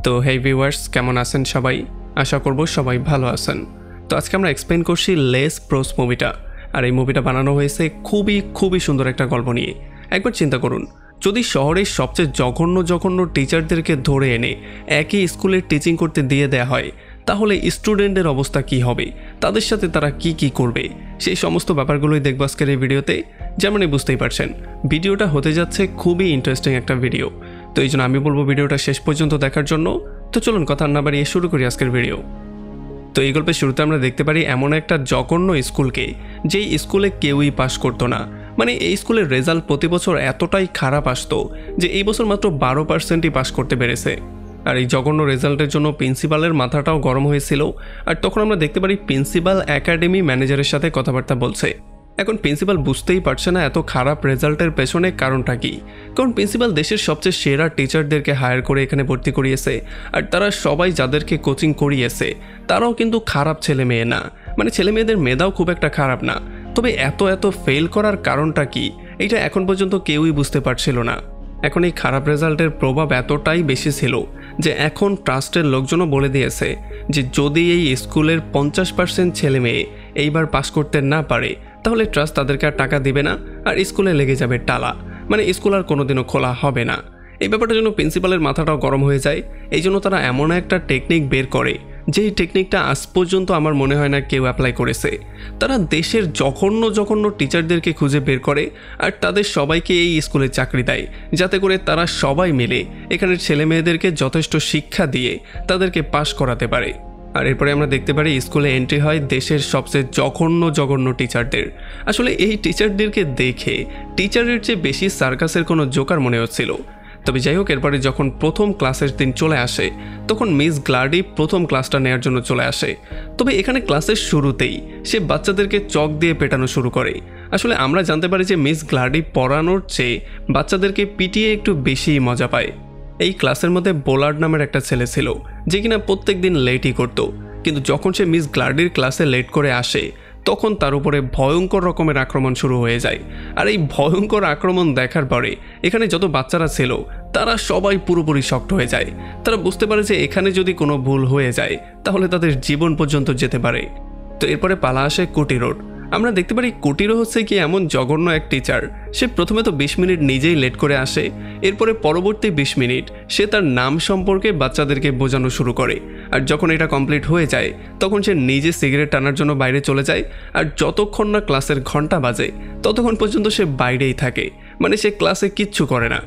তো হেই ভিউয়ার্স, কেমন আছেন সবাই? আশা করব সবাই ভালো আছেন। তো আজকে আমরা এক্সপ্লেন করছি লেস প্রোস মুভিটা। আর এই মুভিটা বানানো হয়েছে খুবই সুন্দর একটা গল্প নিয়ে। একবার চিন্তা করুন, যদি শহরের সবচেয়ে জঘন্য টিচারদেরকে ধরে এনে একই স্কুলে টিচিং করতে দিয়ে দেয়া হয়, তাহলে স্টুডেন্টের অবস্থা কি হবে, তাদের সাথে তারা কি করবে, সেই সমস্ত ব্যাপারগুলোই দেখব আজকের এই ভিডিওতে। যেমনই বুঝতেই পারছেন, ভিডিওটা হতে যাচ্ছে খুবই ইন্টারেস্টিং একটা ভিডিও। তো এই জন্য আমি বলবো ভিডিওটা শেষ পর্যন্ত দেখার জন্য। তো চলুন কথা না বাড়িয়ে শুরু করি আজকের ভিডিও। তো এই গল্পের শুরুতে আমরা দেখতে পারি এমন একটা জঘন্য স্কুলকে, যেই স্কুলে কেউই পাশ করতো না। মানে এই স্কুলের রেজাল্ট প্রতি বছর এতটাই খারাপ আসতো যে এই বছর মাত্র 12%ই পাশ করতে পেরেছে। আর এই জঘন্য রেজাল্টের জন্য প্রিন্সিপালের মাথাটাও গরম হয়েছিল। আর তখন আমরা দেখতে পারি প্রিন্সিপাল একাডেমি ম্যানেজারের সাথে কথাবার্তা বলছে। এখন প্রিন্সিপাল বুঝতেই পারছে না এত খারাপ রেজাল্টের পেছনে কারণটা কি। কারণ প্রিন্সিপাল দেশের সবচেয়ে সেরা টিচারদেরকে হায়ার করে এখানে ভর্তি করিয়েছে, আর তারা সবাই যাদেরকে কোচিং করিয়েছে তারাও কিন্তু খারাপ ছেলে মেয়ে না। মানে ছেলে মেয়েদের মেধাও খুব একটা খারাপ না। তবে এত ফেল করার কারণটা কি, এটা এখন পর্যন্ত কেউই বুঝতে পারছিল না। এখন এই খারাপ রেজাল্টের প্রভাব এতটাই বেশি ছিল যে এখন ট্রাস্টের লোকজনও বলে দিয়েছে যে যদি এই স্কুলের 50% ছেলে মেয়ে এইবার পাস করতে না পারে, তাহলে ট্রাস্ট তাদেরকে আর টাকা দিবে না, আর স্কুলে লেগে যাবে টালা। মানে স্কুল আর কোনোদিনও খোলা হবে না। এই ব্যাপারটার জন্য প্রিন্সিপালের মাথাটাও গরম হয়ে যায়। এই জন্য তারা এমন একটা টেকনিক বের করে, যেই টেকনিকটা আজ পর্যন্ত আমার মনে হয় না কেউ অ্যাপ্লাই করেছে। তারা দেশের জঘন্য টিচারদেরকে খুঁজে বের করে আর তাদের সবাইকে এই স্কুলে চাকরি দেয়, যাতে করে তারা সবাই মিলে এখানের ছেলে মেয়েদেরকে যথেষ্ট শিক্ষা দিয়ে তাদেরকে পাশ করাতে পারে। আর এরপরে আমরা দেখতে পারি স্কুলে এন্ট্রি হয় দেশের সবচেয়ে জঘন্য টিচারদের। আসলে এই টিচারদেরকে দেখে টিচারের চেয়ে বেশি সার্কাসের কোনো জোকার মনে হচ্ছিল। তবে যাই হোক, এরপরে যখন প্রথম ক্লাসের দিন চলে আসে, তখন মিস গ্লাডি প্রথম ক্লাসটা নেওয়ার জন্য চলে আসে। তবে এখানে ক্লাসের শুরুতেই সে বাচ্চাদেরকে চক দিয়ে পেটানো শুরু করে। আসলে আমরা জানতে পারি যে মিস গ্লাডি পড়ানোর চেয়ে বাচ্চাদেরকে পিটিয়ে একটু বেশিই মজা পায়। এই ক্লাসের মধ্যে বোলার্ড নামের একটা ছেলে ছিল, যে কিনা প্রত্যেক দিন লেটই করত। কিন্তু যখন সে মিস গ্লাডির ক্লাসে লেট করে আসে, তখন তার উপরে ভয়ঙ্কর রকমের আক্রমণ শুরু হয়ে যায়। আর এই ভয়ঙ্কর আক্রমণ দেখার পরে এখানে যত বাচ্চারা ছিল তারা সবাই পুরোপুরি শক্ট হয়ে যায়। তারা বুঝতে পারে যে এখানে যদি কোনো ভুল হয়ে যায় তাহলে তাদের জীবন পর্যন্ত যেতে পারে। তো এরপরে পালা আসে কুটিরোর। আমরা দেখতে পারি কুটিরো হচ্ছে কি এমন জঘন্য এক টিচার। সে প্রথমে তো 20 মিনিট নিজেই লেট করে আসে, এরপরে পরবর্তী 20 মিনিট সে তার নাম সম্পর্কে বাচ্চাদেরকে বোঝানো শুরু করে। আর যখন এটা কমপ্লিট হয়ে যায়, তখন সে নিজে সিগারেট টানার জন্য বাইরে চলে যায়। আর যতক্ষণ না ক্লাসের ঘন্টা বাজে ততক্ষণ পর্যন্ত সে বাইরেই থাকে, মানে সে ক্লাসে কিচ্ছু করে না।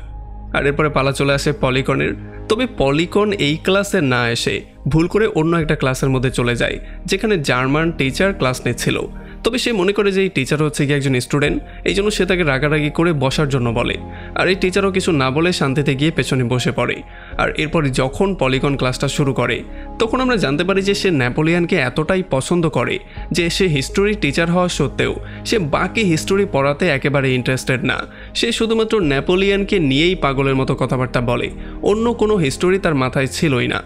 আর এরপরে পালা চলে আসে পলিকনের। তবে পলিকন এই ক্লাসে না এসে ভুল করে অন্য একটা ক্লাসের মধ্যে চলে যায়, যেখানে জার্মান টিচার ক্লাস নিচ্ছিল। তবে সে মনে করে যে এই টিচার হচ্ছে কি একজন স্টুডেন্ট, এই জন্য সে তাকে রাগারাগি করে বসার জন্য বলে। আর এই টিচারও কিছু না বলে শান্তিতে গিয়ে পেছনে বসে পড়ে। আর এরপরে যখন পলিকন ক্লাসটা শুরু করে, তখন আমরা জানতে পারি যে সে নেপোলিয়ানকে এতটাই পছন্দ করে যে সে হিস্টোরি টিচার হওয়া সত্ত্বেও সে বাকি হিস্টোরি পড়াতে একেবারে ইন্টারেস্টেড না। সে শুধুমাত্র নেপোলিয়ানকে নিয়েই পাগলের মতো কথাবার্তা বলে, অন্য কোনো হিস্টোরি তার মাথায় ছিলই না।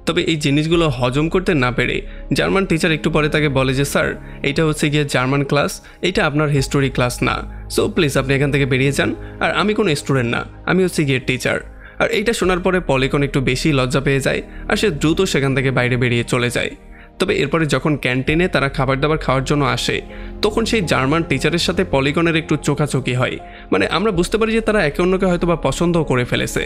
তবে এই জিনিসগুলো হজম করতে না পেরে জার্মান টিচার একটু পরে তাকে বলে যে স্যার, এইটা হচ্ছে গিয়ে জার্মান ক্লাস, এইটা আপনার হিস্টোরি ক্লাস না। সো প্লিজ আপনি এখান থেকে বেরিয়ে যান। আর আমি কোনো স্টুডেন্ট না, আমি হচ্ছে গিয়ে টিচার। আর এইটা শোনার পরে পলিকন একটু বেশি লজ্জা পেয়ে যায়, আর সে দ্রুত সেখান থেকে বাইরে বেরিয়ে চলে যায়। তবে এরপরে যখন ক্যান্টিনে তারা খাবার দাবার খাওয়ার জন্য আসে, তখন সেই জার্মান টিচারের সাথে পলিকনের একটু চোখাচোখি হয়। মানে আমরা বুঝতে পারি যে তারা একে অন্যকে হয়তো বা পছন্দও করে ফেলেছে।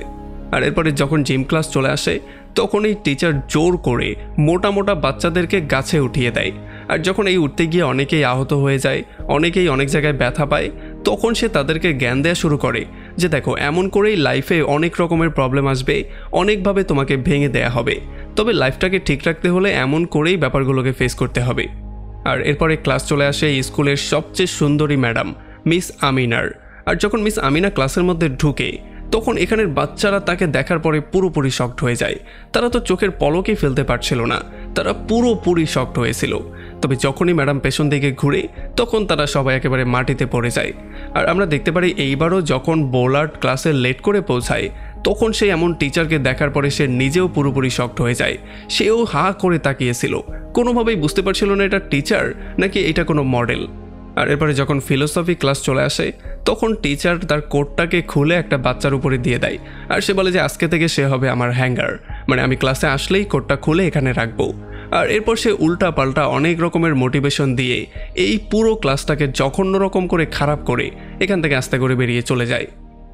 আর এরপরে যখন জিম ক্লাস চলে আসে, তখন এই টিচার জোর করে মোটা বাচ্চাদেরকে গাছে উঠিয়ে দেয়। আর যখন এই উঠতে গিয়ে অনেকেই আহত হয়ে যায়, অনেকেই অনেক জায়গায় ব্যথা পায়, তখন সে তাদেরকে জ্ঞান দেওয়া শুরু করে যে দেখো, এমন করেই লাইফে অনেক রকমের প্রবলেম আসবে, অনেকভাবে তোমাকে ভেঙে দেয়া হবে। তবে লাইফটাকে ঠিক রাখতে হলে এমন করেই ব্যাপারগুলোকে ফেস করতে হবে। আর এরপরে ক্লাস চলে আসে স্কুলের সবচেয়ে সুন্দরী ম্যাডাম মিস আমিনার। আর যখন মিস আমিনা ক্লাসের মধ্যে ঢুকে, তখন এখানের বাচ্চারা তাকে দেখার পরে পুরোপুরি শকড হয়ে যায়। তারা তো চোখের পলকই ফেলতে পারছিল না, তারা পুরোপুরি শকড হয়েছিল। তবে যখনই ম্যাডাম পেছন দিকে ঘুরে, তখন তারা সবাই একেবারে মাটিতে পড়ে যায়। আর আমরা দেখতে পারি এইবারও যখন বোলার্ড ক্লাসে লেট করে পৌঁছায়, তখন সে এমন টিচারকে দেখার পরে সে নিজেও পুরোপুরি শকড হয়ে যায়। সেও হা করে তাকিয়েছিল, কোনোভাবেই বুঝতে পারছিল না এটা টিচার নাকি এটা কোনো মডেল। আর এরপরে যখন ফিলোসফি ক্লাস চলে আসে, তখন টিচার তার কোটটাকে খুলে একটা বাচ্চার উপরে দিয়ে দেয়। আর সে বলে যে আজকে থেকে সে হবে আমার হ্যাঙ্গার। মানে আমি ক্লাসে আসলেই কোটটা খুলে এখানে রাখবো। আর এরপর সে উল্টা পাল্টা অনেক রকমের মোটিভেশন দিয়ে এই পুরো ক্লাসটাকে জঘন্য রকম করে খারাপ করে এখান থেকে আস্তে করে বেরিয়ে চলে যায়।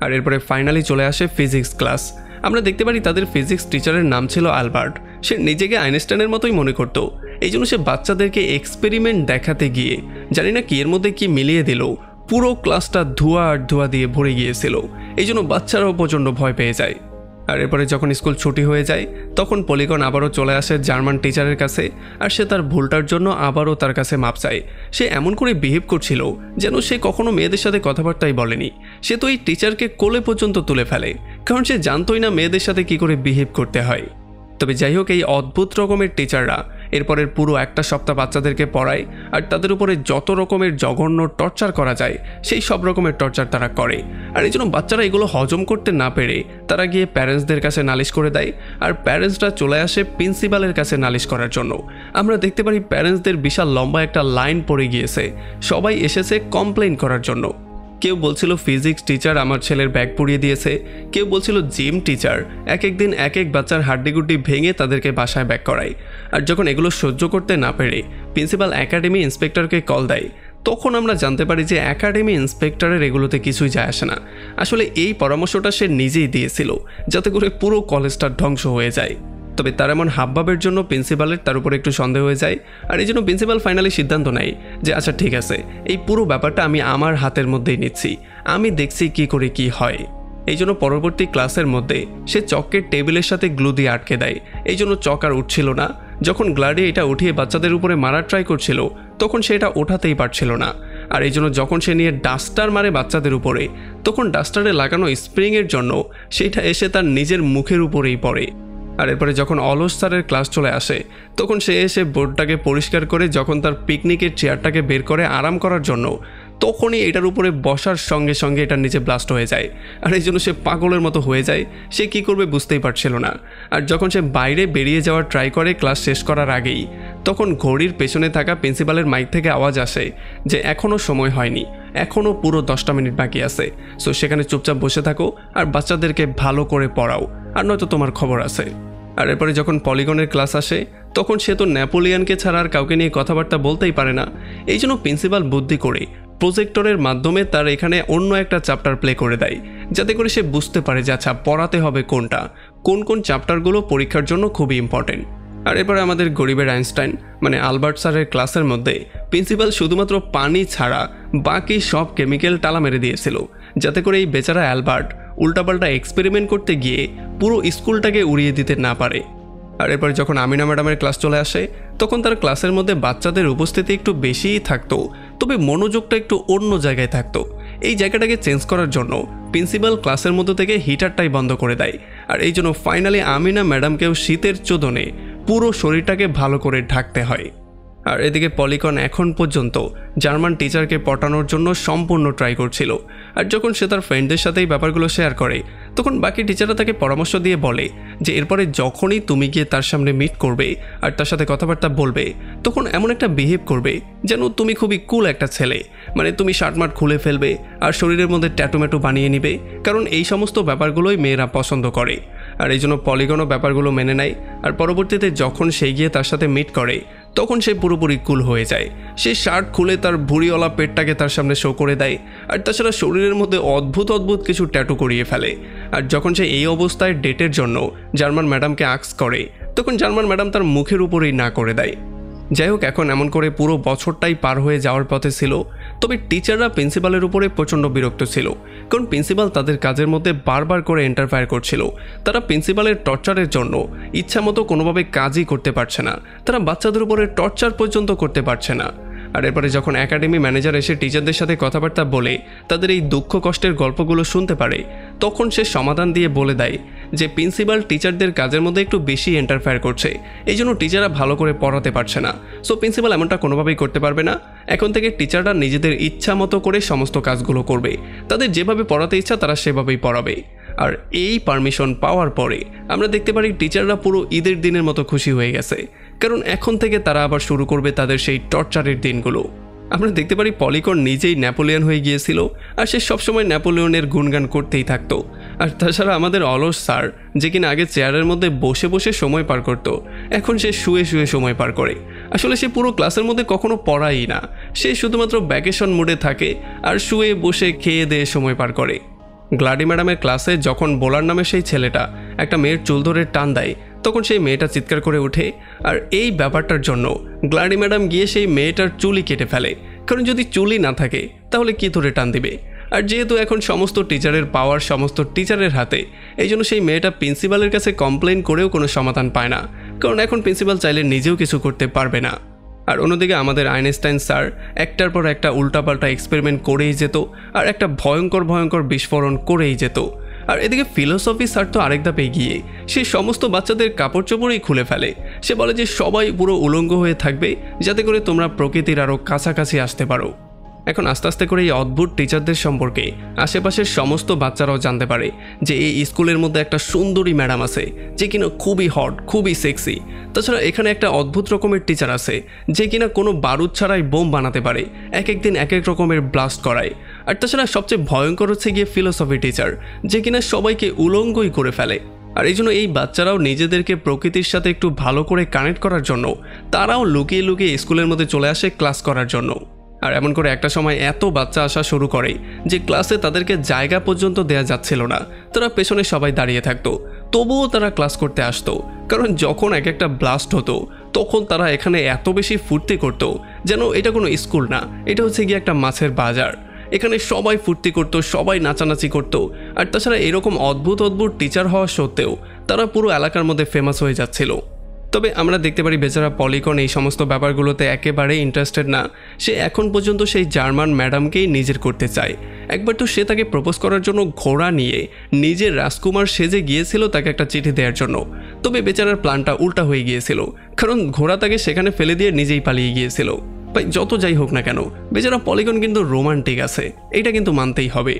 আর এরপরে ফাইনালি চলে আসে ফিজিক্স ক্লাস। আমরা দেখতে পারি তাদের ফিজিক্স টিচারের নাম ছিল আলবার্ট। সে নিজেকে আইনস্টাইনের মতোই মনে করত, এই জন্য সে বাচ্চাদেরকে এক্সপেরিমেন্ট দেখাতে গিয়ে জানি না কি এর মধ্যে কি মিলিয়ে দিল, পুরো ক্লাসটা ধোঁয়া আর ধোঁয়া দিয়ে ভরে গিয়েছিল। এই জন্য বাচ্চারাও প্রচণ্ড ভয় পেয়ে যায়। আর এরপরে যখন স্কুল ছুটি হয়ে যায় তখন পলিগন আবারও চলে আসে জার্মান টিচারের কাছে, আর সে তার ভুলটার জন্য আবারও তার কাছে মাপ চায়। সে এমন করে বিহেভ করছিল যেন সে কখনো মেয়েদের সাথে কথাবার্তাই বলেনি। সে তো এই টিচারকে কোলে পর্যন্ত তুলে ফেলে, কারণ সে জানতোই না মেয়েদের সাথে কি করে বিহেভ করতে হয়। তবে যাই হোক, এই অদ্ভুত রকমের টিচাররা এরপরের পুরো একটা সপ্তাহ বাচ্চাদেরকে পড়ায়, আর তাদের উপরে যত রকমের জঘন্য টর্চার করা যায় সেই সব রকমের টর্চার তারা করে। আর এই জন্য বাচ্চারা এগুলো হজম করতে না পেরে তারা গিয়ে প্যারেন্টসদের কাছে নালিশ করে দেয়, আর প্যারেন্টসরা চলে আসে প্রিন্সিপালের কাছে নালিশ করার জন্য। আমরা দেখতে পারি প্যারেন্টসদের বিশাল লম্বা একটা লাইন পড়ে গিয়েছে, সবাই এসেছে কমপ্লেইন করার জন্য। কেউ বলছিল ফিজিক্স টিচার আমার ছেলের ব্যাগ পুড়িয়ে দিয়েছে, কেউ বলছিল জিম টিচার এক এক দিন এক এক বাচ্চার হাড্ডিগুড্ডি ভেঙে তাদেরকে বাসায় ব্যাক করায়। আর যখন এগুলো সহ্য করতে না পেরে প্রিন্সিপাল একাডেমি ইন্সপেক্টরকে কল দেয়, তখন আমরা জানতে পারি যে একাডেমি ইন্সপেক্টরের এগুলোতে কিছুই যায় আসে না। আসলে এই পরামর্শটা সে নিজেই দিয়েছিল যাতে করে পুরো কলেজটা ধ্বংস হয়ে যায়। তবে তার এমন হাবভাবের জন্য প্রিন্সিপালের তার উপরে একটু সন্দেহ হয়ে যায়, আর এই জন্য প্রিন্সিপাল ফাইনালি সিদ্ধান্ত নেয় যে আচ্ছা ঠিক আছে, এই পুরো ব্যাপারটা আমি আমার হাতের মধ্যেই নিচ্ছি, আমি দেখছি কি করে কি হয়। এই জন্য পরবর্তী ক্লাসের মধ্যে সে চককে টেবিলের সাথে গ্লু দিয়ে আটকে দেয়, এই জন্য চক আর উঠছিল না। যখন গ্লাডি এটা উঠিয়ে বাচ্চাদের উপরে মারার ট্রাই করছিল তখন সে এটা ওঠাতেই পারছিল না। আর এই জন্য যখন সে নিয়ে ডাস্টার মারে বাচ্চাদের উপরে, তখন ডাস্টারে লাগানো স্প্রিংয়ের জন্য সেটা এসে তার নিজের মুখের উপরেই পড়ে। আর এরপরে যখন অলস স্যারের ক্লাস চলে আসে তখন সে এসে বোর্ডটাকে পরিষ্কার করে যখন তার পিকনিকের চেয়ারটাকে বের করে আরাম করার জন্য, তখনই এটার উপরে বসার সঙ্গে সঙ্গে এটার নিচে ব্লাস্ট হয়ে যায়। আর এই জন্য সে পাগলের মতো হয়ে যায়, সে কি করবে বুঝতেই পারছিল না। আর যখন সে বাইরে বেরিয়ে যাওয়ার ট্রাই করে ক্লাস শেষ করার আগেই, তখন ঘড়ির পেছনে থাকা প্রিন্সিপালের মাইক থেকে আওয়াজ আসে যে এখনও সময় হয়নি, এখনও পুরো 10টা মিনিট বাকি আছে, সো সেখানে চুপচাপ বসে থাকো আর বাচ্চাদেরকে ভালো করে পড়াও, আর নয়তো তোমার খবর আছে। আর এরপরে যখন পলিগনের ক্লাস আসে তখন সে তো নেপোলিয়ানকে ছাড়া আর কাউকে নিয়ে কথাবার্তা বলতেই পারে না। এই জন্য প্রিন্সিপাল বুদ্ধি করে প্রজেক্টরের মাধ্যমে তার এখানে অন্য একটা চ্যাপ্টার প্লে করে দেয়, যাতে করে সে বুঝতে পারে যে আচ্ছা পড়াতে হবে কোনটা, কোন কোন চ্যাপ্টারগুলো পরীক্ষার জন্য খুবই ইম্পর্টেন্ট। আর এরপরে আমাদের গরিবের আইনস্টাইন মানে আলবার্ট স্যারের ক্লাসের মধ্যে প্রিন্সিপাল শুধুমাত্র পানি ছাড়া বাকি সব কেমিক্যাল টালা মেরে দিয়েছিল, যাতে করে এই বেচারা অ্যালবার্ট উল্টাপাল্টা এক্সপেরিমেন্ট করতে গিয়ে পুরো স্কুলটাকে উড়িয়ে দিতে না পারে। আর এরপর যখন আমিনা ম্যাডামের ক্লাস চলে আসে তখন তার ক্লাসের মধ্যে বাচ্চাদের উপস্থিতি একটু বেশিই থাকতো, তবে মনোযোগটা একটু অন্য জায়গায় থাকতো। এই জায়গাটাকে চেঞ্জ করার জন্য প্রিন্সিপাল ক্লাসের মধ্যে থেকে হিটারটাই বন্ধ করে দেয়। আর এই জন্য ফাইনালি আমিনা ম্যাডামকেও শীতের চোদনে পুরো শরীরটাকে ভালো করে ঢাকতে হয়। আর এদিকে পলিকন এখন পর্যন্ত জার্মান টিচারকে পটানোর জন্য সম্পূর্ণ ট্রাই করছিল। আর যখন সে তার ফ্রেন্ডদের সাথে এই ব্যাপারগুলো শেয়ার করে তখন বাকি টিচাররা তাকে পরামর্শ দিয়ে বলে যে এরপরে যখনই তুমি গিয়ে তার সামনে মিট করবে আর তার সাথে কথাবার্তা বলবে তখন এমন একটা বিহেভ করবে যেন তুমি খুবই কুল একটা ছেলে, মানে তুমি শার্টমার্ট খুলে ফেলবে আর শরীরের মধ্যে ট্যাটুম্যাটু বানিয়ে নিবে, কারণ এই সমস্ত ব্যাপারগুলোই মেয়েরা পছন্দ করে। আর এই জন্য পলিগনও ব্যাপারগুলো মেনে নেয়। আর পরবর্তীতে যখন সে গিয়ে তার সাথে মিট করে তখন সে পুরোপুরি কুল হয়ে যায়। সে শার্ট খুলে তার ভুঁড়িওয়ালা পেটটাকে তার সামনে শো করে দেয়, আর তাছাড়া শরীরের মধ্যে অদ্ভুত অদ্ভুত কিছু ট্যাটু করিয়ে ফেলে। আর যখন সে এই অবস্থায় ডেটের জন্য জার্মান ম্যাডামকে আস্ক করে তখন জার্মান ম্যাডাম তার মুখের উপরেই না করে দেয়। যাই হোক, এখন এমন করে পুরো বছরটাই পার হয়ে যাওয়ার পথে ছিল। তবে টিচাররা প্রিন্সিপালের উপরে প্রচণ্ড বিরক্ত ছিল, কারণ প্রিন্সিপাল তাদের কাজের মধ্যে বারবার করে ইন্টারফেয়ার করছিল। তারা প্রিন্সিপালের টর্চারের জন্য ইচ্ছা মতো কোনোভাবে কাজই করতে পারছে না, তারা বাচ্চাদের উপরে টর্চার পর্যন্ত করতে পারছে না। আর এরপরে যখন একাডেমি ম্যানেজার এসে টিচারদের সাথে কথাবার্তা বলে তাদের এই দুঃখ কষ্টের গল্পগুলো শুনতে পারে তখন সে সমাধান দিয়ে বলে দেয় যে প্রিন্সিপাল টিচারদের কাজের মধ্যে একটু বেশি ইন্টারফেয়ার করছে, এই জন্য টিচাররা ভালো করে পড়াতে পারছে না। সো প্রিন্সিপাল এমনটা কোনোভাবেই করতে পারবে না। এখন থেকে টিচাররা নিজেদের ইচ্ছা মতো করে সমস্ত কাজগুলো করবে, তাদের যেভাবে পড়াতে ইচ্ছা তারা সেভাবেই পড়াবে। আর এই পারমিশন পাওয়ার পরে আমরা দেখতে পারি টিচাররা পুরো ঈদের দিনের মতো খুশি হয়ে গেছে, কারণ এখন থেকে তারা আবার শুরু করবে তাদের সেই টর্চারের দিনগুলো। আমরা দেখতে পারি পলিকন নিজেই নেপোলিয়ন হয়ে গিয়েছিল, আর সে সবসময় নেপোলিয়নের গুণগান করতেই থাকতো। আর তাছাড়া আমাদের অলস স্যার, যে কিনা আগে চেয়ারের মধ্যে বসে বসে সময় পার করত, এখন সে শুয়ে শুয়ে সময় পার করে। আসলে সে পুরো ক্লাসের মধ্যে কখনো পড়াই না, সে শুধুমাত্র ভ্যাকেশন মুডে থাকে আর শুয়ে বসে খেয়ে দিয়ে সময় পার করে। গ্লাডি ম্যাডামের ক্লাসে যখন বোলার নামে সেই ছেলেটা একটা মেয়ের চুল ধরে টান দেয়, তখন সেই মেয়েটা চিৎকার করে ওঠে। আর এই ব্যাপারটার জন্য গ্লাডি ম্যাডাম গিয়ে সেই মেয়েটার চুলই কেটে ফেলে, কারণ যদি চুলই না থাকে তাহলে কি ধরে টান দিবে। আর যেহেতু এখন সমস্ত টিচারের পাওয়ার সমস্ত টিচারের হাতে, এই জন্য সেই মেয়েটা প্রিন্সিপালের কাছে কমপ্লেন করেও কোনো সমাধান পায় না, কারণ এখন প্রিন্সিপাল চাইলে নিজেও কিছু করতে পারবে না। আর অন্যদিকে আমাদের আইনস্টাইন স্যার একটার পর একটা উল্টাপাল্টা এক্সপেরিমেন্ট করেই যেত, আর একটা ভয়ঙ্কর ভয়ঙ্কর বিস্ফোরণ করেই যেত। আর এদিকে ফিলোসফি স্যার তো আরেক ধাপে গিয়ে সে সমস্ত বাচ্চাদের কাপড় চোপড়ই খুলে ফেলে। সে বলে যে সবাই পুরো উলঙ্গ হয়ে থাকবে, যাতে করে তোমরা প্রকৃতির আরও কাছাকাছি আসতে পারো। এখন আস্তে আস্তে করে এই অদ্ভুত টিচারদের সম্পর্কে আশেপাশের সমস্ত বাচ্চারাও জানতে পারে যে এই স্কুলের মধ্যে একটা সুন্দরী ম্যাডাম আছে, যে কিনা খুবই হট, খুবই সেক্সি। তাছাড়া এখানে একটা অদ্ভুত রকমের টিচার আছে, যে কিনা কোনো বারুদ ছাড়াই বোম বানাতে পারে, এক এক দিন এক এক রকমের ব্লাস্ট করায়। আর তাছাড়া সবচেয়ে ভয়ঙ্কর হচ্ছে গিয়ে ফিলোসফি টিচার, যে কিনা সবাইকে উলঙ্গই করে ফেলে। আর এই জন্য এই বাচ্চারাও নিজেদেরকে প্রকৃতির সাথে একটু ভালো করে কানেক্ট করার জন্য তারাও লুকিয়ে লুকিয়ে স্কুলের মধ্যে চলে আসে ক্লাস করার জন্য। আর এমন করে একটা সময় এত বাচ্চা আসা শুরু করে যে ক্লাসে তাদেরকে জায়গা পর্যন্ত দেয়া যাচ্ছিল না, তারা পেছনে সবাই দাঁড়িয়ে থাকতো, তবুও তারা ক্লাস করতে আসতো। কারণ যখন এক একটা ব্লাস্ট হতো তখন তারা এখানে এত বেশি ফুর্তি করতো যেন এটা কোনো স্কুল না, এটা হচ্ছে গিয়ে একটা মাছের বাজার। এখানে সবাই ফুর্তি করতো, সবাই নাচানাচি করতো। আর তাছাড়া এরকম অদ্ভুত অদ্ভুত টিচার হওয়া সত্ত্বেও তারা পুরো এলাকার মধ্যে ফেমাস হয়ে যাচ্ছিল। তবে আমরা দেখতে পারি বেচারা পলিকন এই সমস্ত ব্যাপারগুলোতে একেবারে ইন্টারেস্টেড না। সে এখন পর্যন্ত সেই জার্মান ম্যাডামকেই নিজের করতে চায়। একবার তো সে তাকে প্রপোজ করার জন্য ঘোড়া নিয়ে নিজের রাজকুমার সেজে গিয়েছিল তাকে একটা চিঠি দেওয়ার জন্য। তবে বেচারার প্ল্যানটা উল্টা হয়ে গিয়েছিল, কারণ ঘোড়া তাকে সেখানে ফেলে দিয়ে নিজেই পালিয়ে গিয়েছিল। ভাই যত যাই হোক না কেন, বেচারা পলিকন কিন্তু রোমান্টিক আছে, এটা কিন্তু মানতেই হবে।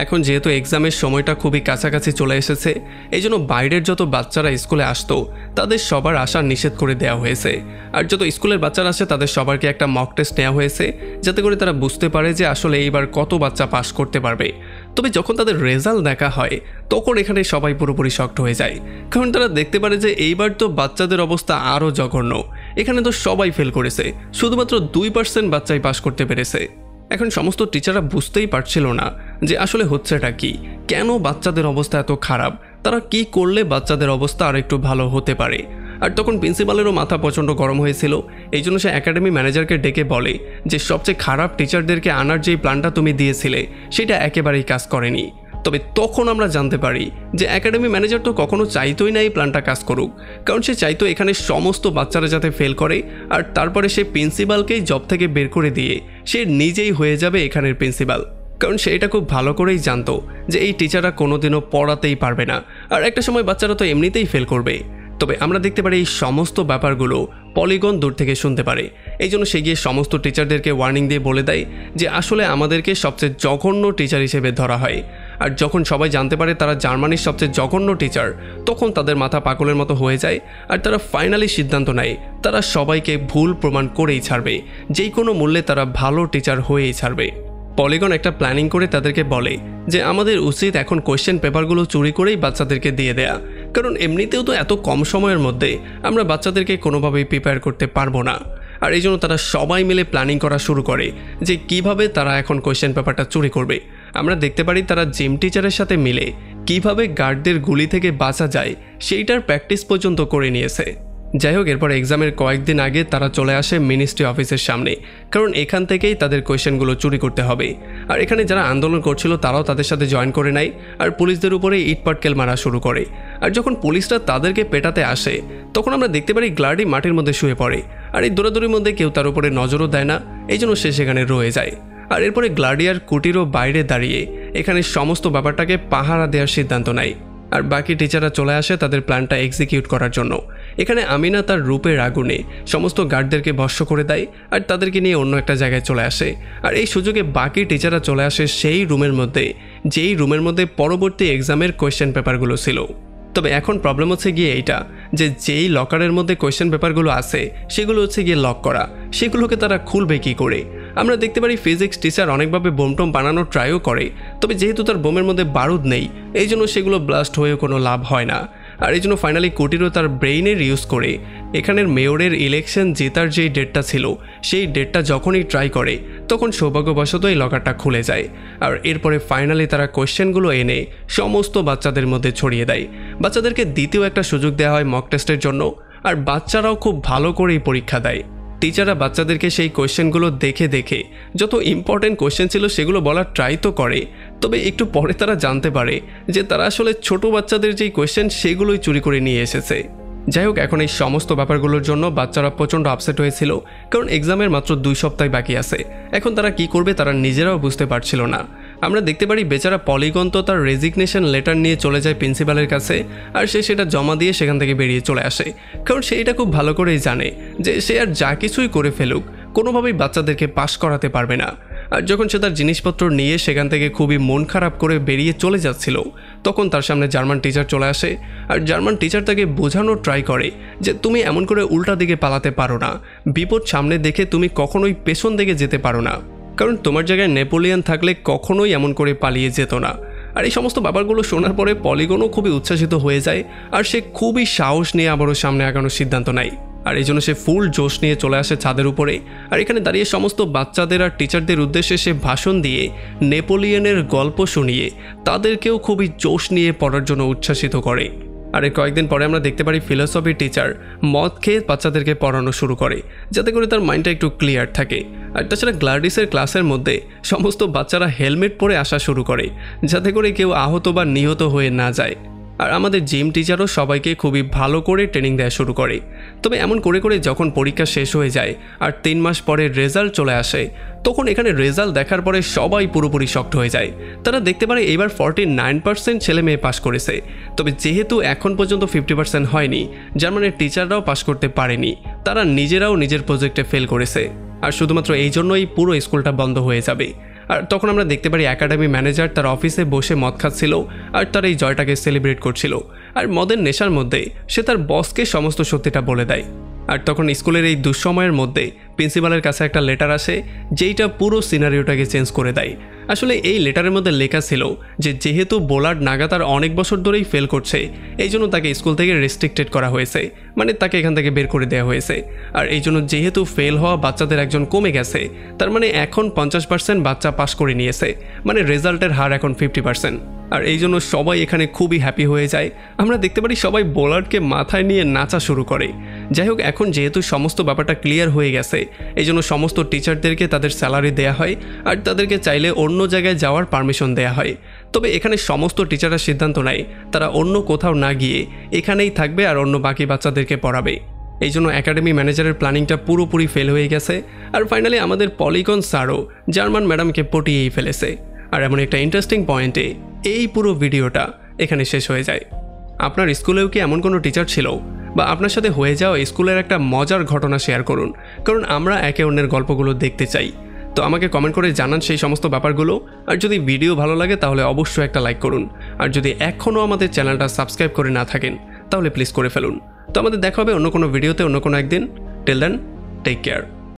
এখন যেহেতু এক্সামের সময়টা খুবই কাছাকাছি চলে এসেছে, এই জন্য বাইরের যত বাচ্চারা স্কুলে আসতো তাদের সবার আসা নিষেধ করে দেওয়া হয়েছে। আর যত স্কুলের বাচ্চারা আসে তাদের সবারকে একটা মক টেস্ট নেওয়া হয়েছে, যাতে করে তারা বুঝতে পারে যে আসলে এইবার কত বাচ্চা পাস করতে পারবে। তবে যখন তাদের রেজাল্ট দেখা হয় তখন এখানে সবাই পুরোপুরি শকড হয়ে যায়, কারণ তারা দেখতে পারে যে এইবার তো বাচ্চাদের অবস্থা আরও জঘন্য। এখানে তো সবাই ফেল করেছে, শুধুমাত্র 2% বাচ্চাই পাস করতে পেরেছে। এখন সমস্ত টিচাররা বুঝতেই পারছিল না যে আসলে হচ্ছেটা কি, কেন বাচ্চাদের অবস্থা এত খারাপ, তারা কি করলে বাচ্চাদের অবস্থা আর একটু ভালো হতে পারে। আর তখন প্রিন্সিপালেরও মাথা প্রচণ্ড গরম হয়েছিল। এই জন্য সে একাডেমি ম্যানেজারকে ডেকে বলে যে সবচেয়ে খারাপ টিচারদেরকে আনার যেই প্ল্যানটা তুমি দিয়েছিলে সেটা একেবারেই কাজ করেনি। তবে তখন আমরা জানতে পারি যে একাডেমি ম্যানেজার তো কখনো চাইতোই না এই প্ল্যানটা কাজ করুক, কারণ সে চাইতো এখানে সমস্ত বাচ্চারা যাতে ফেল করে আর তারপরে সে প্রিন্সিপালকেই জব থেকে বের করে দিয়ে সে নিজেই হয়ে যাবে এখানের প্রিন্সিপাল। কারণ সে এটা খুব ভালো করেই জানতো যে এই টিচাররা কোনোদিনও পড়াতেই পারবে না, আর একটা সময় বাচ্চারা তো এমনিতেই ফেল করবে। তবে আমরা দেখতে পারি এই সমস্ত ব্যাপারগুলো পলিগন দূর থেকে শুনতে পারে। এই জন্য সে গিয়ে সমস্ত টিচারদেরকে ওয়ার্নিং দিয়ে বলে দেয় যে আসলে আমাদেরকে সবচেয়ে জঘন্য টিচার হিসেবে ধরা হয়। আর যখন সবাই জানতে পারে তারা জার্মানির সবচেয়ে জঘন্য টিচার, তখন তাদের মাথা পাগলের মতো হয়ে যায়। আর তারা ফাইনালি সিদ্ধান্ত নেয় তারা সবাইকে ভুল প্রমাণ করেই ছাড়বে, যেই কোনো মূল্যে তারা ভালো টিচার হয়েই ছাড়বে। পলিগন একটা প্ল্যানিং করে তাদেরকে বলে যে আমাদের উচিত এখন কোয়েশ্চেন পেপারগুলো চুরি করেই বাচ্চাদেরকে দিয়ে দেয়া, কারণ এমনিতেও তো এত কম সময়ের মধ্যে আমরা বাচ্চাদেরকে কোনোভাবেই প্রিপেয়ার করতে পারবো না। আর এই জন্য তারা সবাই মিলে প্ল্যানিং করা শুরু করে যে কিভাবে তারা এখন কোয়েশ্চেন পেপারটা চুরি করবে। আমরা দেখতে পারি তারা জিম টিচারের সাথে মিলে কিভাবে গার্ডদের গুলি থেকে বাঁচা যায় সেইটার প্র্যাকটিস পর্যন্ত করে নিয়েছে। যাই হোক, এরপর এক্সামের কয়েকদিন আগে তারা চলে আসে মিনিস্ট্রি অফিসের সামনে, কারণ এখান থেকেই তাদের কোয়েশ্চেনগুলো চুরি করতে হবে। আর এখানে যারা আন্দোলন করছিল তারাও তাদের সাথে জয়েন করে নেয়, আর পুলিশদের উপরে ইটপাটকেল মারা শুরু করে। আর যখন পুলিশরা তাদেরকে পেটাতে আসে তখন আমরা দেখতে পারি গ্লাডি মাটির মধ্যে শুয়ে পড়ে, আর এই দৌড়াদৌড়ির মধ্যে কেউ তার উপরে নজরও দেয় না, এই জন্য সে সেখানে রয়ে যায়। আর এরপরে গ্লাডিয়ার কুটিরও বাইরে দাঁড়িয়ে এখানে সমস্ত ব্যাপারটাকে পাহারা দেওয়ার সিদ্ধান্ত নেয়। আর বাকি টিচাররা চলে আসে তাদের প্ল্যানটা এক্সিকিউট করার জন্য। এখানে আমিনা তার রূপের আগুনে সমস্ত গার্ডদেরকে ভস্ম করে দেয় আর তাদেরকে নিয়ে অন্য একটা জায়গায় চলে আসে। আর এই সুযোগে বাকি টিচাররা চলে আসে সেই রুমের মধ্যে, যেই রুমের মধ্যে পরবর্তী এক্সামের কোয়েশ্চেন পেপারগুলো ছিল। তবে এখন প্রবলেম হচ্ছে গিয়ে এইটা যে যেই লকারের মধ্যে কোয়েশ্চেন পেপারগুলো আছে সেগুলো হচ্ছে গিয়ে লক করা, সেগুলোকে তারা খুলবে কী করে। আমরা দেখতে পারি ফিজিক্স টিচার অনেকভাবে বোমটম বানানোর ট্রাইও করে, তবে যেহেতু তার বোমের মধ্যে বারুদ নেই এই জন্য সেগুলো ব্লাস্ট হয়েও কোনো লাভ হয় না। আর এই জন্য ফাইনালি কোটিরও তার ব্রেইনের ইউজ করে এখানের মেয়রের ইলেকশন জেতার যেই ডেটটা ছিল সেই ডেটটা যখনই ট্রাই করে তখন সৌভাগ্যবশত এই লকারটা খুলে যায়। আর এরপরে ফাইনালি তারা কোয়েশ্চেনগুলো এনে সমস্ত বাচ্চাদের মধ্যে ছড়িয়ে দেয়। বাচ্চাদেরকে দ্বিতীয় একটা সুযোগ দেওয়া হয় মক টেস্টের জন্য, আর বাচ্চারাও খুব ভালো করেই পরীক্ষা দেয়। টিচাররা বাচ্চাদেরকে সেই কোয়েশ্চেনগুলো দেখে দেখে যত ইম্পর্টেন্ট কোয়েশ্চেন ছিল সেগুলো বলার ট্রাই তো করে, তবে একটু পরে তারা জানতে পারে যে তারা আসলে ছোট বাচ্চাদের যেই কোয়েশ্চেন সেগুলোই চুরি করে নিয়ে এসেছে। যাই হোক, এখন এই সমস্ত ব্যাপারগুলোর জন্য বাচ্চারা প্রচণ্ড আপসেট হয়েছিল, কারণ এক্সামের মাত্র 2 সপ্তাহ বাকি আছে। এখন তারা কি করবে তারা নিজেরাও বুঝতে পারছিল না। আমরা দেখতে পারি বেচারা পলিগন তো তার রেজিগনেশন লেটার নিয়ে চলে যায় প্রিন্সিপালের কাছে, আর সে সেটা জমা দিয়ে সেখান থেকে বেরিয়ে চলে আসে, কারণ সে এটা খুব ভালো করেই জানে যে সে আর যা কিছুই করে ফেলুক কোনোভাবেই বাচ্চাদেরকে পাস করাতে পারবে না। আর যখন সে তার জিনিসপত্র নিয়ে সেখান থেকে খুবই মন খারাপ করে বেরিয়ে চলে যাচ্ছিল তখন তার সামনে জার্মান টিচার চলে আসে, আর জার্মান টিচার তাকে বোঝানোর ট্রাই করে যে তুমি এমন করে উল্টা দিকে পালাতে পারো না, বিপদ সামনে দেখে তুমি কখনোই পেছন দিকে যেতে পারো না, কারণ তোমার জায়গায় নেপোলিয়ন থাকলে কখনোই এমন করে পালিয়ে যেত না। আর এই সমস্ত ব্যাপারগুলো শোনার পরে পলিগনও খুবই উচ্ছ্বাসিত হয়ে যায়, আর সে খুবই সাহস নিয়ে আবারও সামনে আগানোর সিদ্ধান্ত নেয়। আর এই জন্য সে ফুল জোশ নিয়ে চলে আসে ছাদের উপরে, আর এখানে দাঁড়িয়ে সমস্ত বাচ্চাদের আর টিচারদের উদ্দেশ্যে সে ভাষণ দিয়ে নেপোলিয়নের গল্প শুনিয়ে তাদেরকেও খুবই জোশ নিয়ে পড়ার জন্য উচ্ছ্বাসিত করে। আর এর কয়েকদিন পরে আমরা দেখতে পারি ফিলোসফি টিচার মদ খেয়ে বাচ্চাদেরকে পড়ানো শুরু করে যাতে করে তার মাইন্ডটা একটু ক্লিয়ার থাকে। আর তাছাড়া গ্লাডিসের ক্লাসের মধ্যে সমস্ত বাচ্চারা হেলমেট পরে আসা শুরু করে যাতে করে কেউ আহত বা নিহত হয়ে না যায়। আর আমাদের জিম টিচারও সবাইকে খুবই ভালো করে ট্রেনিং দেওয়া শুরু করে। তবে এমন করে করে যখন পরীক্ষা শেষ হয়ে যায় আর 3 মাস পরে রেজাল্ট চলে আসে তখন এখানে রেজাল্ট দেখার পরে সবাই পুরোপুরি শকড হয়ে যায়। তারা দেখতে পারে এবার 49% ছেলে মেয়ে পাস করেছে, তবে যেহেতু এখন পর্যন্ত 50% হয়নি, জার্মানের টিচাররাও পাস করতে পারেনি, তারা নিজেরাও নিজের প্রজেক্টে ফেল করেছে। আর শুধুমাত্র এই জন্যই পুরো স্কুলটা বন্ধ হয়ে যাবে। আর তখন আমরা দেখতে পারি একাডেমি ম্যানেজার তার অফিসে বসে মদ খাচ্ছিল আর তার এই জয়টাকে সেলিব্রেট করছিল। আর মদের নেশার মধ্যে সে তার বসকে সমস্ত সত্যিটা বলে দেয়। আর তখন স্কুলের এই দুঃসময়ের মধ্যে প্রিন্সিপালের কাছে একটা লেটার আসে যেইটা পুরো সিনারিওটাকে চেঞ্জ করে দেয়। আসলে এই লেটারের মধ্যে লেখা ছিল যে যেহেতু বোলার্ড নাগাতার অনেক বছর ধরেই ফেল করছে এই জন্য তাকে স্কুল থেকে রেস্ট্রিক্টেড করা হয়েছে, মানে তাকে এখান থেকে বের করে দেওয়া হয়েছে। আর এই জন্য যেহেতু ফেল হওয়া বাচ্চাদের একজন কমে গেছে, তার মানে এখন 50% বাচ্চা পাস করে নিয়েছে, মানে রেজাল্টের হার এখন 50%। আর এই জন্য সবাই এখানে খুবই হ্যাপি হয়ে যায়। আমরা দেখতে পারি সবাই বোলার্ডকে মাথায় নিয়ে নাচা শুরু করে। যাই হোক, এখন যেহেতু সমস্ত ব্যাপারটা ক্লিয়ার হয়ে গেছে এই জন্য সমস্ত টিচারদেরকে তাদের স্যালারি দেওয়া হয় আর তাদেরকে চাইলে অন্য জায়গায় যাওয়ার পারমিশন দেওয়া হয়। তবে এখানে সমস্ত টিচাররা সিদ্ধান্ত নেয় তারা অন্য কোথাও না গিয়ে এখানেই থাকবে আর অন্য বাকি বাচ্চাদেরকে পড়াবে। এই জন্য একাডেমি ম্যানেজারের প্ল্যানিংটা পুরোপুরি ফেল হয়ে গেছে। আর ফাইনালি আমাদের পলিগন স্যারও জার্মান ম্যাডামকে পটিয়েই ফেলেছে। আর এমন একটা ইন্টারেস্টিং পয়েন্টে এই পুরো ভিডিওটা এখানে শেষ হয়ে যায়। আপনার স্কুলেও কি এমন কোনো টিচার ছিল, বা আপনার সাথে হয়ে যাওয়া স্কুলের একটা মজার ঘটনা শেয়ার করুন, কারণ আমরা একে অন্যের গল্পগুলো দেখতে চাই। তো আমাকে কমেন্ট করে জানান সেই সমস্ত ব্যাপারগুলো। আর যদি ভিডিও ভালো লাগে তাহলে অবশ্যই একটা লাইক করুন। আর যদি এখনও আমাদের চ্যানেলটা সাবস্ক্রাইব করে না থাকেন তাহলে প্লিজ করে ফেলুন। তো আমাদের দেখা হবে অন্য কোনো ভিডিওতে অন্য কোনো একদিন। Till then, take care.